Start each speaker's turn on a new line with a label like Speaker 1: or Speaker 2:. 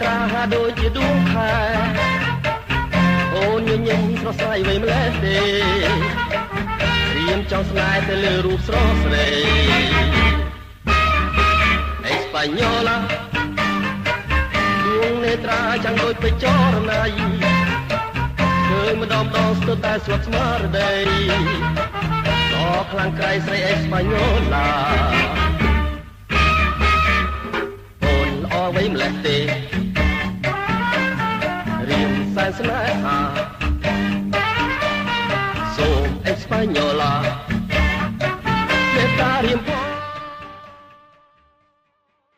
Speaker 1: ត្រាដូចជាដួងខែអូនញញឹមស្រស់ស្រាយវេម្លេះទេរៀមចង់ស្នេហ៍ទៅលើរូបស្រស់ស្រីអេស្ប៉ាញ៉ូឡាដួងនេត្រាចាំងដូចពេជ្រចរណៃឃើញម្ដងស្ទើរតែស្លាប់ស្មារតីក៏ខ្លាំងក្រៃស្រីអេស្ប៉ាញ៉ូឡាអូនល្អវេម្លេះទេរៀមសែនស្នេហាសូមអេស្ប៉ាញ៉ូឡាមេត្តារៀម